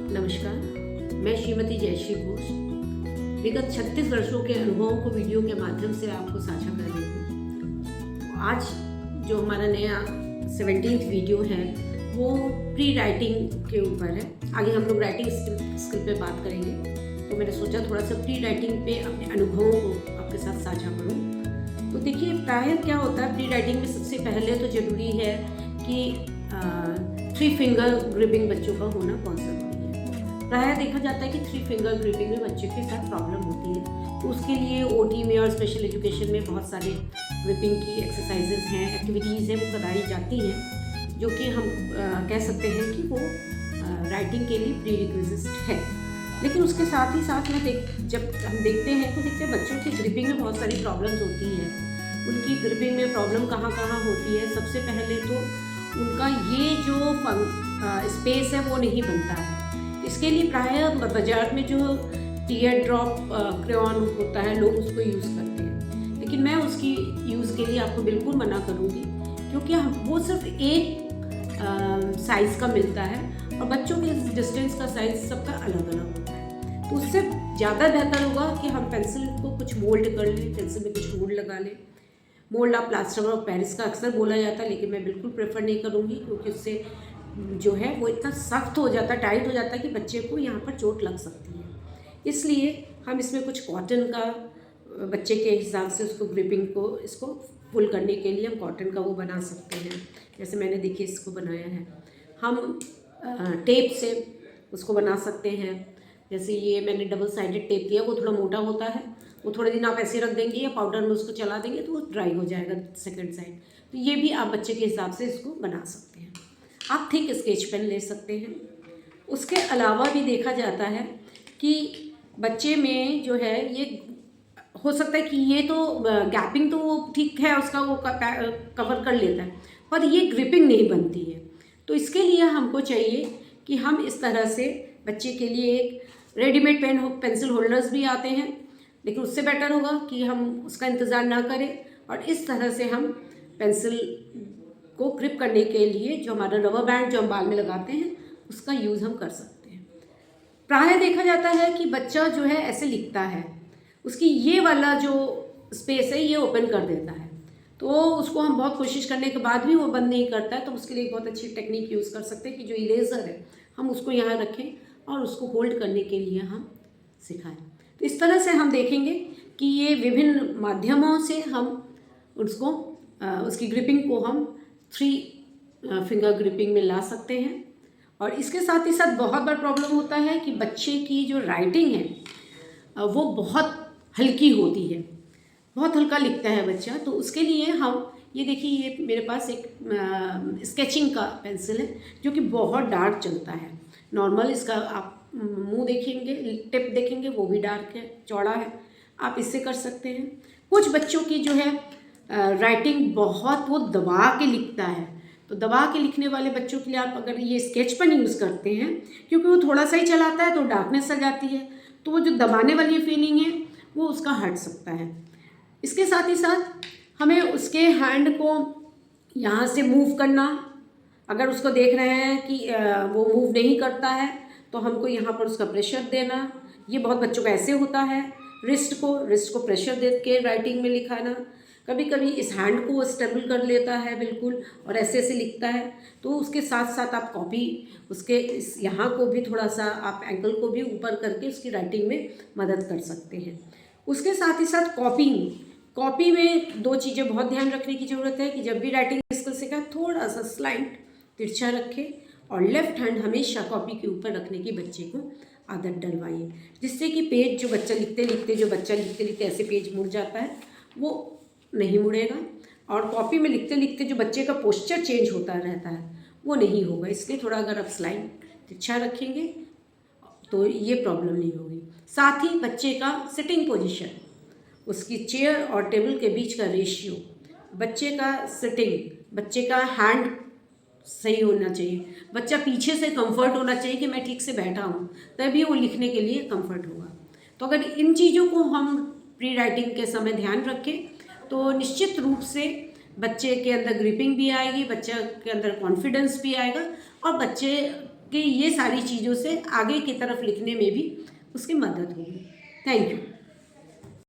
नमस्कार, मैं श्रीमती जयश्री घोष विगत 36 वर्षों के अनुभवों को वीडियो के माध्यम से आपको साझा कर रही हूँ। आज जो हमारा नया 17th वीडियो है वो प्री राइटिंग के ऊपर है। आगे हम लोग राइटिंग स्किल पे बात करेंगे, तो मैंने सोचा थोड़ा सा प्री राइटिंग पे अपने अनुभवों को आपके साथ साझा करूँ। तो देखिए, प्रायः क्या होता है प्री राइटिंग में, सबसे पहले तो ज़रूरी है कि 3 फिंगर ग्रिपिंग बच्चों का होना बहुत ज़रूरी है। प्रायः देखा जाता है कि 3 फिंगर ग्रिपिंग में बच्चों के साथ प्रॉब्लम होती है, तो उसके लिए ओटी में और स्पेशल एजुकेशन में बहुत सारे ग्रिपिंग की एक्सरसाइजेज हैं, एक्टिविटीज़ हैं, वो कराई जाती हैं, जो कि हम कह सकते हैं कि वो राइटिंग के लिए प्री रिक्विजिट है। लेकिन उसके साथ ही साथ जब हम देखते हैं तो देखते हैं बच्चों की ग्रिपिंग में बहुत सारी प्रॉब्लम्स होती हैं। उनकी ग्रिपिंग में प्रॉब्लम कहाँ कहाँ होती है? सबसे पहले तो उनका ये जो स्पेस है वो नहीं बनता है। इसके लिए प्रायः बाजार में जो टीयर ड्रॉप क्रेयॉन होता है, लोग उसको यूज़ करते हैं, लेकिन मैं उसकी यूज़ के लिए आपको बिल्कुल मना करूँगी, क्योंकि वो सिर्फ एक साइज़ का मिलता है और बच्चों के डिस्टेंस का साइज़ सबका अलग अलग होता है। तो उससे ज़्यादा बेहतर होगा कि हम पेंसिल को कुछ मोल्ड कर लें, पेंसिल में कुछ मोल्ड लगा लें। Mould of plaster of Paris का अक्सर बोला जाता है, लेकिन मैं बिल्कुल प्रेफर नहीं करूँगी, क्योंकि उससे जो है वो इतना सख्त हो जाता है, टाइट हो जाता है कि बच्चे को यहाँ पर चोट लग सकती है। इसलिए हम इसमें कुछ कॉटन का, बच्चे के हिसाब से उसको ग्रिपिंग को इसको फुल करने के लिए हम कॉटन का वो बना सकते हैं। जैसे मैंने देखिए इसको बनाया है, हम टेप से उसको बना सकते हैं। जैसे ये मैंने डबल साइडेड टेप दिया, वो थोड़ा मोटा होता है, वो थोड़े दिन आप ऐसे रख देंगे या पाउडर में उसको चला देंगे तो वो ड्राई हो जाएगा सेकंड साइड। तो ये भी आप बच्चे के हिसाब से इसको बना सकते हैं। आप थिक स्केच पेन ले सकते हैं। उसके अलावा भी देखा जाता है कि बच्चे में जो है ये हो सकता है कि ये तो गैपिंग तो ठीक है, उसका वो कवर कर लेता है, पर ये ग्रिपिंग नहीं बनती है। तो इसके लिए हमको चाहिए कि हम इस तरह से बच्चे के लिए एक रेडीमेड पेंसिल होल्डर्स भी आते हैं, लेकिन उससे बेटर होगा कि हम उसका इंतज़ार ना करें और इस तरह से हम पेंसिल को ग्रिप करने के लिए जो हमारा रबर बैंड जो हम बाल में लगाते हैं उसका यूज़ हम कर सकते हैं। प्रायः देखा जाता है कि बच्चा जो है ऐसे लिखता है, उसकी ये वाला जो स्पेस है ये ओपन कर देता है, तो उसको हम बहुत कोशिश करने के बाद भी वो बंद नहीं करता है। तो उसके लिए बहुत अच्छी टेक्निक यूज़ कर सकते हैं कि जो इरेज़र है हम उसको यहाँ रखें और उसको होल्ड करने के लिए हम सिखाएं। तो इस तरह से हम देखेंगे कि ये विभिन्न माध्यमों से हम उसको उसकी ग्रिपिंग को हम 3 फिंगर ग्रिपिंग में ला सकते हैं। और इसके साथ ही साथ बहुत बड़ा प्रॉब्लम होता है कि बच्चे की जो राइटिंग है वो बहुत हल्की होती है, बहुत हल्का लिखता है बच्चा। तो उसके लिए हम ये देखिए, ये मेरे पास एक स्केचिंग का पेंसिल है जो कि बहुत डार्क चलता है। नॉर्मल इसका आप मुंह देखेंगे, टिप देखेंगे, वो भी डार्क है, चौड़ा है, आप इससे कर सकते हैं। कुछ बच्चों की जो है राइटिंग बहुत वो दबा के लिखता है, तो दबा के लिखने वाले बच्चों के लिए आप अगर ये स्केच पेन यूज़ करते हैं, क्योंकि वो थोड़ा सा ही चलाता है तो डार्कनेस आ जाती है, तो वो जो दबाने वाली फीलिंग है वो उसका हट सकता है। इसके साथ ही साथ हमें उसके हैंड को यहाँ से मूव करना, अगर उसको देख रहे हैं कि वो मूव नहीं करता है तो हमको यहाँ पर उसका प्रेशर देना। ये बहुत बच्चों का ऐसे होता है, रिस्ट को प्रेशर दे के राइटिंग में लिखाना। कभी कभी इस हैंड को वो स्टेबल कर लेता है बिल्कुल और ऐसे ऐसे लिखता है, तो उसके साथ साथ आप कॉपी उसके इस यहाँ को भी थोड़ा सा आप एंकल को भी ऊपर करके उसकी राइटिंग में मदद कर सकते हैं। उसके साथ ही साथ कॉपी में 2 चीज़ें बहुत ध्यान रखने की ज़रूरत है कि जब भी राइटिंग स्किल सीखा, थोड़ा सा स्लाइट तिरछा रखें और लेफ्ट हैंड हमेशा कॉपी के ऊपर रखने की बच्चे को आदत डलवाइए, जिससे कि पेज जो बच्चा लिखते लिखते ऐसे पेज मुड़ जाता है वो नहीं मुड़ेगा, और कॉपी में लिखते लिखते जो बच्चे का पोस्चर चेंज होता रहता है वो नहीं होगा। इसलिए थोड़ा अगर आप स्लाइड तिरछा रखेंगे तो ये प्रॉब्लम नहीं होगी। साथ ही बच्चे का सिटिंग पोजीशन, उसकी चेयर और टेबल के बीच का रेशियो, बच्चे का सिटिंग, बच्चे का हैंड सही होना चाहिए, बच्चा पीछे से कंफर्ट होना चाहिए कि मैं ठीक से बैठा हूँ, तभी वो लिखने के लिए कंफर्ट होगा। तो अगर इन चीज़ों को हम प्री राइटिंग के समय ध्यान रखें तो निश्चित रूप से बच्चे के अंदर ग्रिपिंग भी आएगी, बच्चे के अंदर कॉन्फिडेंस भी आएगा और बच्चे कि ये सारी चीज़ों से आगे की तरफ लिखने में भी उसकी मदद होगी। Thank you.